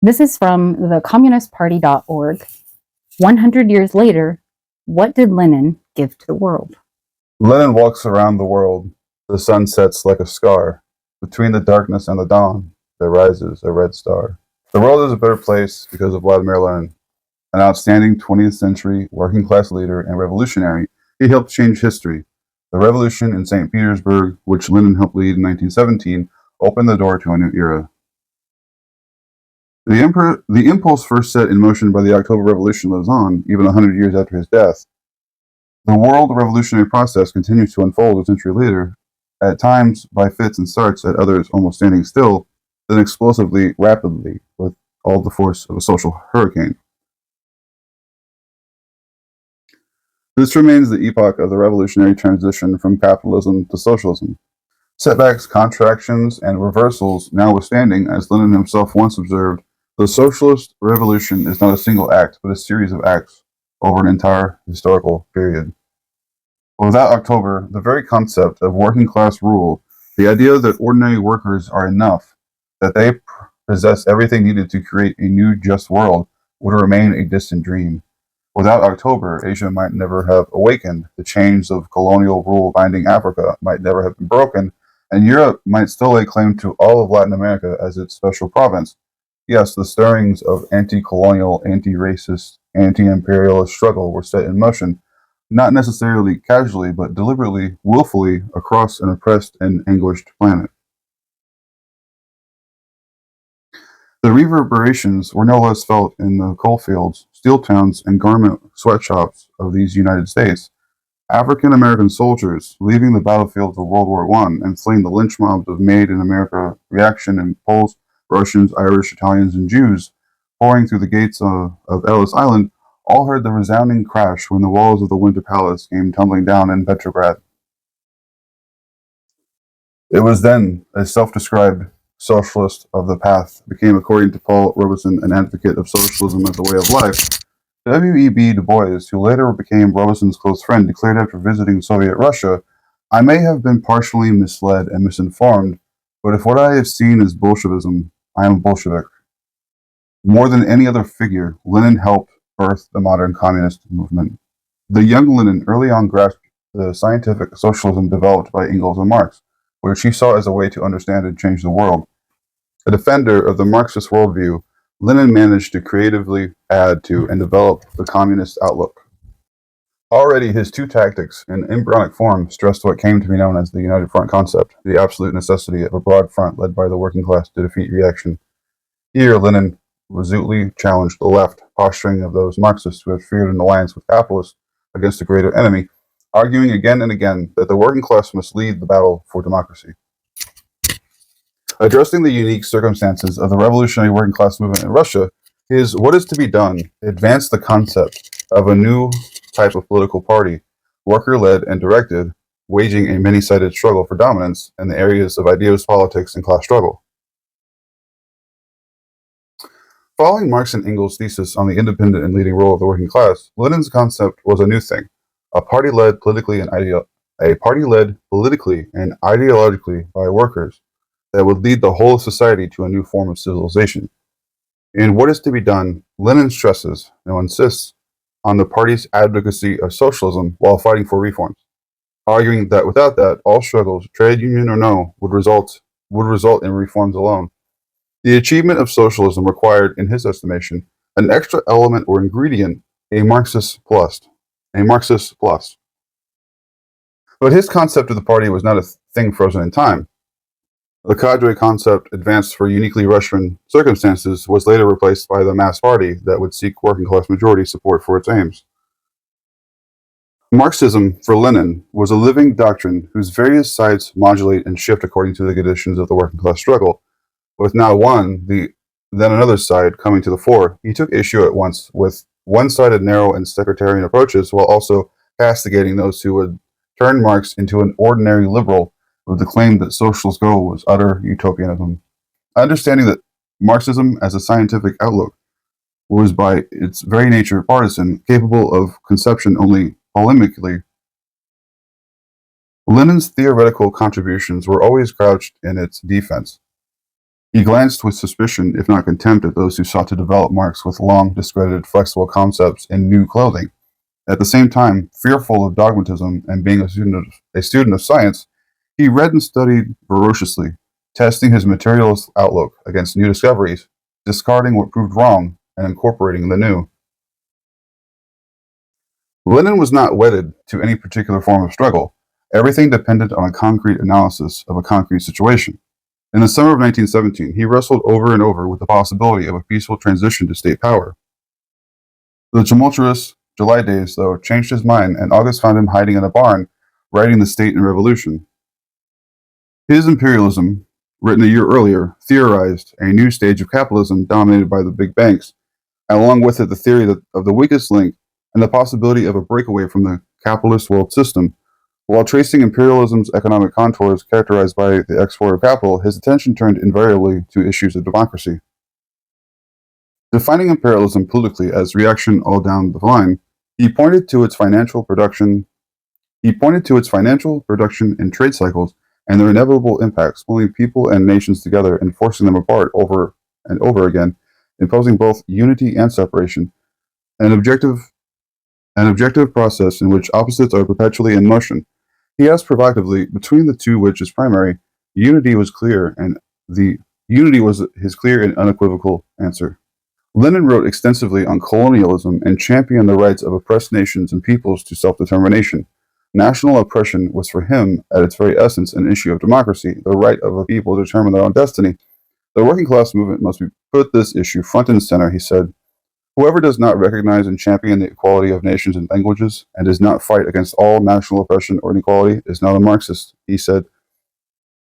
This is from thecommunistparty.org. 100 years later, what did Lenin give to the world? Lenin walks around the world. The sun sets like a scar. Between the darkness and the dawn, there rises a red star. The world is a better place because of Vladimir Lenin, an outstanding 20th century working-class leader and revolutionary. He helped change history. The revolution in St. Petersburg, which Lenin helped lead in 1917, opened the door to a new era. The impulse first set in motion by the October Revolution lives on, even 100 years after his death. The world revolutionary process continues to unfold a century later, at times by fits and starts, at others almost standing still, then explosively, rapidly, with all the force of a social hurricane. This remains the epoch of the revolutionary transition from capitalism to socialism. Setbacks, contractions, and reversals notwithstanding, as Lenin himself once observed, the socialist revolution is not a single act, but a series of acts over an entire historical period. Without October, the very concept of working-class rule, the idea that ordinary workers are enough, that they possess everything needed to create a new just world, would remain a distant dream. Without October, Asia might never have awakened, the chains of colonial rule binding Africa might never have been broken, and Europe might still lay claim to all of Latin America as its special province. Yes, the stirrings of anti-colonial, anti-racist, anti-imperialist struggle were set in motion, not necessarily casually, but deliberately, willfully, across an oppressed and anguished planet. The reverberations were no less felt in the coal fields, steel towns, and garment sweatshops of these United States. African-American soldiers leaving the battlefields of World War I and fleeing the lynch mobs of Made in America reaction in Poles, Russians, Irish, Italians, and Jews pouring through the gates of Ellis Island, all heard the resounding crash when the walls of the Winter Palace came tumbling down in Petrograd. It was then a self-described socialist of the path became, according to Paul Robeson, an advocate of socialism as a way of life. W.E.B. Du Bois, who later became Robeson's close friend, declared after visiting Soviet Russia, "I may have been partially misled and misinformed, but if what I have seen is Bolshevism, I am a Bolshevik." More than any other figure, Lenin helped birth the modern communist movement. The young Lenin early on grasped the scientific socialism developed by Engels and Marx, which he saw as a way to understand and change the world. A defender of the Marxist worldview, Lenin managed to creatively add to and develop the communist outlook. Already his two tactics, in embryonic form, stressed what came to be known as the United Front concept, the absolute necessity of a broad front led by the working class to defeat reaction. Here, Lenin resolutely challenged the left posturing of those Marxists who had feared an alliance with capitalists against a greater enemy, arguing again and again that the working class must lead the battle for democracy. Addressing the unique circumstances of the revolutionary working class movement in Russia, his "What is to be done" advanced the concept of a new type of political party, worker-led and directed, waging a many-sided struggle for dominance in the areas of ideas, politics, and class struggle. Following Marx and Engels' thesis on the independent and leading role of the working class, Lenin's concept was a new thing, a party led politically and ideologically by workers that would lead the whole of society to a new form of civilization. In What is to be Done, Lenin stresses, insists, on the party's advocacy of socialism while fighting for reforms, arguing that without that, all struggles, trade union or no, would result in reforms alone. The achievement of socialism required, in his estimation, an extra element or ingredient, a Marxist plus. But his concept of the party was not a thing frozen in time. The cadre concept, advanced for uniquely Russian circumstances, was later replaced by the mass party that would seek working-class majority support for its aims. Marxism, for Lenin, was a living doctrine whose various sides modulate and shift according to the conditions of the working-class struggle. With now one, then another side coming to the fore, he took issue at once with one-sided, narrow, and sectarian approaches, while also castigating those who would turn Marx into an ordinary liberal with the claim that socialist goal was utter utopianism. Understanding that Marxism as a scientific outlook was by its very nature partisan, capable of conception only polemically, Lenin's theoretical contributions were always crouched in its defense. He glanced with suspicion, if not contempt, at those who sought to develop Marx with long, discredited, flexible concepts in new clothing. At the same time, fearful of dogmatism and being a student of science, he read and studied voraciously, testing his materialist outlook against new discoveries, discarding what proved wrong and incorporating the new. Lenin was not wedded to any particular form of struggle. Everything depended on a concrete analysis of a concrete situation. In the summer of 1917, he wrestled over and over with the possibility of a peaceful transition to state power. The tumultuous July days, though, changed his mind, and August found him hiding in a barn, writing The State and Revolution. His imperialism, written a year earlier, theorized a new stage of capitalism dominated by the big banks, and along with it the theory of the weakest link and the possibility of a breakaway from the capitalist world system. While tracing imperialism's economic contours characterized by the export of capital, his attention turned invariably to issues of democracy. Defining imperialism politically as reaction all down the line, he pointed to its financial production in trade cycles and their inevitable impacts, pulling people and nations together and forcing them apart over and over again, imposing both unity and separation, an objective process in which opposites are perpetually in motion. He asked provocatively, between the two which is primary, unity was his clear and unequivocal answer. Lenin wrote extensively on colonialism and championed the rights of oppressed nations and peoples to self-determination. National oppression was for him, at its very essence, an issue of democracy, the right of a people to determine their own destiny. The working class movement must put this issue front and center, he said. Whoever does not recognize and champion the equality of nations and languages, and does not fight against all national oppression or inequality, is not a Marxist, he said.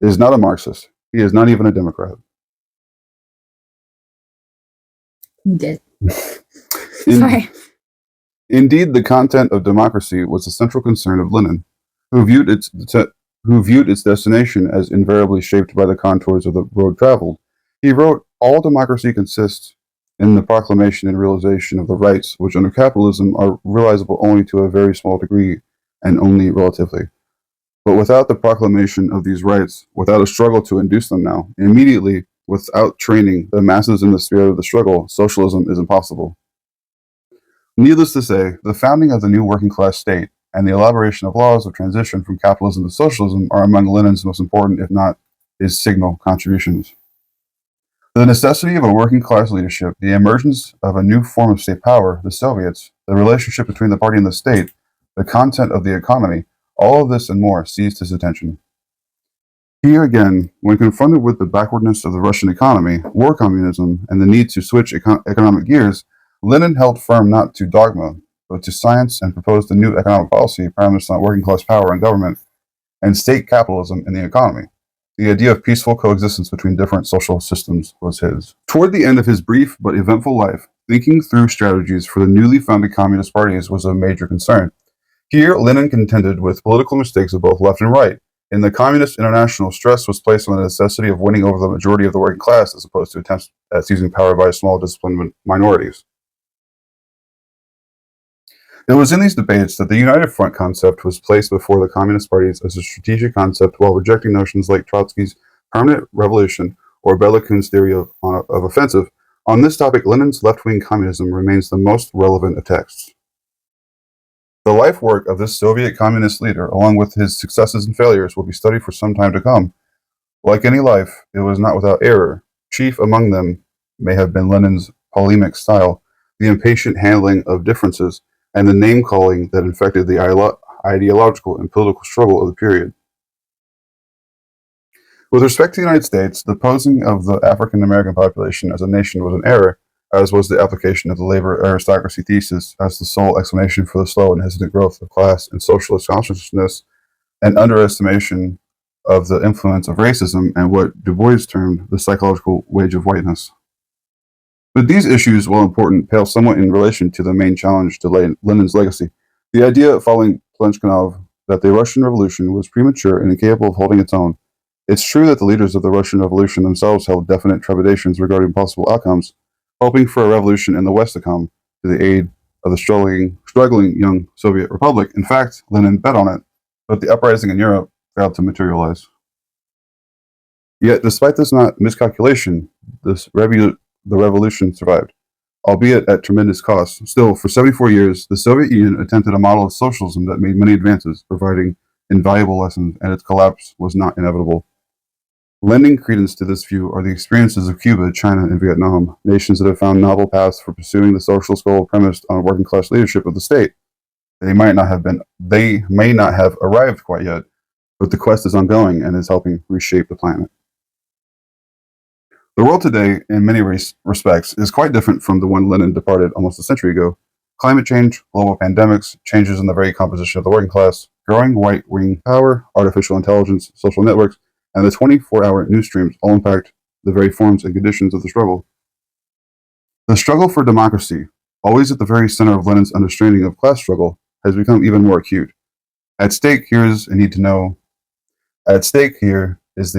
Is not a Marxist. He is not even a Democrat. He did. In- Sorry. Indeed, the content of democracy was the central concern of Lenin, who viewed its destination as invariably shaped by the contours of the road traveled. He wrote, "All democracy consists in the proclamation and realization of the rights which under capitalism are realizable only to a very small degree and only relatively. But without the proclamation of these rights, without a struggle to induce them now, immediately, without training the masses in the spirit of the struggle, socialism is impossible." Needless to say, the founding of the new working class state and the elaboration of laws of transition from capitalism to socialism are among Lenin's most important, if not his signal contributions. The necessity of a working class leadership, the emergence of a new form of state power, the Soviets, the relationship between the party and the state, the content of the economy, all of this and more seized his attention. Here again, when confronted with the backwardness of the Russian economy, war communism, and the need to switch economic gears, Lenin held firm not to dogma, but to science, and proposed a new economic policy premised on working class power in government and state capitalism in the economy. The idea of peaceful coexistence between different social systems was his. Toward the end of his brief but eventful life, thinking through strategies for the newly founded communist parties was a major concern. Here, Lenin contended with political mistakes of both left and right. In the Communist International, stress was placed on the necessity of winning over the majority of the working class as opposed to attempts at seizing power by small disciplined minorities. It was in these debates that the United Front concept was placed before the communist parties as a strategic concept while rejecting notions like Trotsky's permanent revolution or Belakun's theory of offensive. On this topic, Lenin's left-wing communism remains the most relevant of texts. The life work of this Soviet communist leader, along with his successes and failures, will be studied for some time to come. Like any life, it was not without error. Chief among them may have been Lenin's polemic style, the impatient handling of differences, and the name-calling that infected the ideological and political struggle of the period. With respect to the United States, the posing of the African-American population as a nation was an error, as was the application of the labor aristocracy thesis as the sole explanation for the slow and hesitant growth of class and socialist consciousness, and underestimation of the influence of racism and what Du Bois termed the psychological wage of whiteness. But these issues, while important, pale somewhat in relation to the main challenge to Lenin's legacy, the idea following Pleshkanov that the Russian Revolution was premature and incapable of holding its own. It's true that the leaders of the Russian Revolution themselves held definite trepidations regarding possible outcomes, hoping for a revolution in the West to come to the aid of the struggling young Soviet Republic. In fact, Lenin bet on it, but the uprising in Europe failed to materialize. Yet, despite this miscalculation, the revolution survived, albeit at tremendous cost. Still, for 74 years, the Soviet Union attempted a model of socialism that made many advances, providing invaluable lessons, and its collapse was not inevitable. Lending credence to this view are the experiences of Cuba, China, and Vietnam, nations that have found novel paths for pursuing the socialist goal premised on working class leadership of the state. They may not have arrived quite yet, but the quest is ongoing and is helping reshape the planet. The world today, in many respects, is quite different from the one Lenin departed almost a century ago. Climate change, global pandemics, changes in the very composition of the working class, growing right-wing power, artificial intelligence, social networks, and the 24-hour news streams all impact the very forms and conditions of the struggle. The struggle for democracy, always at the very center of Lenin's understanding of class struggle, has become even more acute. At stake here is the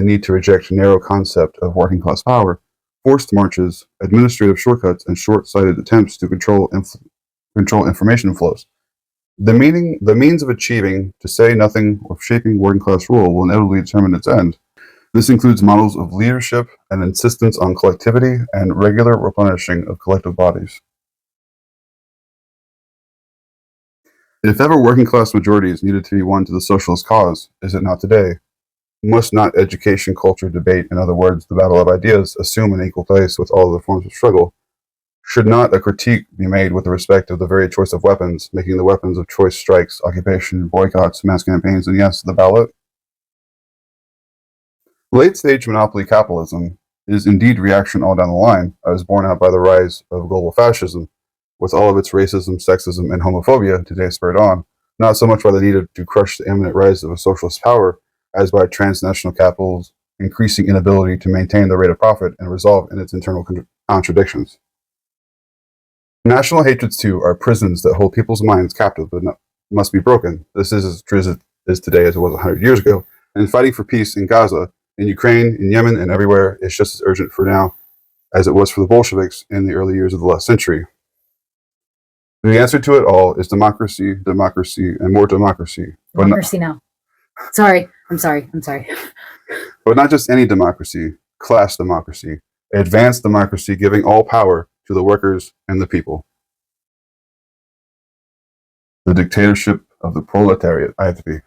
need to reject narrow concept of working class power, forced marches, administrative shortcuts, and short-sighted attempts to control information flows. The means of achieving, to say nothing, of shaping working class rule will inevitably determine its end. This includes models of leadership and insistence on collectivity and regular replenishing of collective bodies. If ever working class majorities needed to be won to the socialist cause, is it not today? Must not education, culture, debate, in other words, the battle of ideas, assume an equal place with all other forms of struggle? Should not a critique be made with respect of the very choice of weapons, making the weapons of choice strikes, occupation, boycotts, mass campaigns, and yes, the ballot? Late-stage monopoly capitalism is indeed reaction all down the line, as borne out by the rise of global fascism, with all of its racism, sexism, and homophobia today spurred on, not so much by the need to crush the imminent rise of a socialist power, as by transnational capital's increasing inability to maintain the rate of profit and resolve in its internal contradictions. National hatreds, too, are prisons that hold people's minds captive but must be broken. This is as true as today as it was 100 years ago, and fighting for peace in Gaza, in Ukraine, in Yemen, and everywhere is just as urgent for now as it was for the Bolsheviks in the early years of the last century. The answer to it all is democracy, democracy, and more democracy. Democracy now. Sorry. I'm sorry. But not just any democracy, class democracy, advanced democracy giving all power to the workers and the people. The dictatorship of the proletariat. I have to be.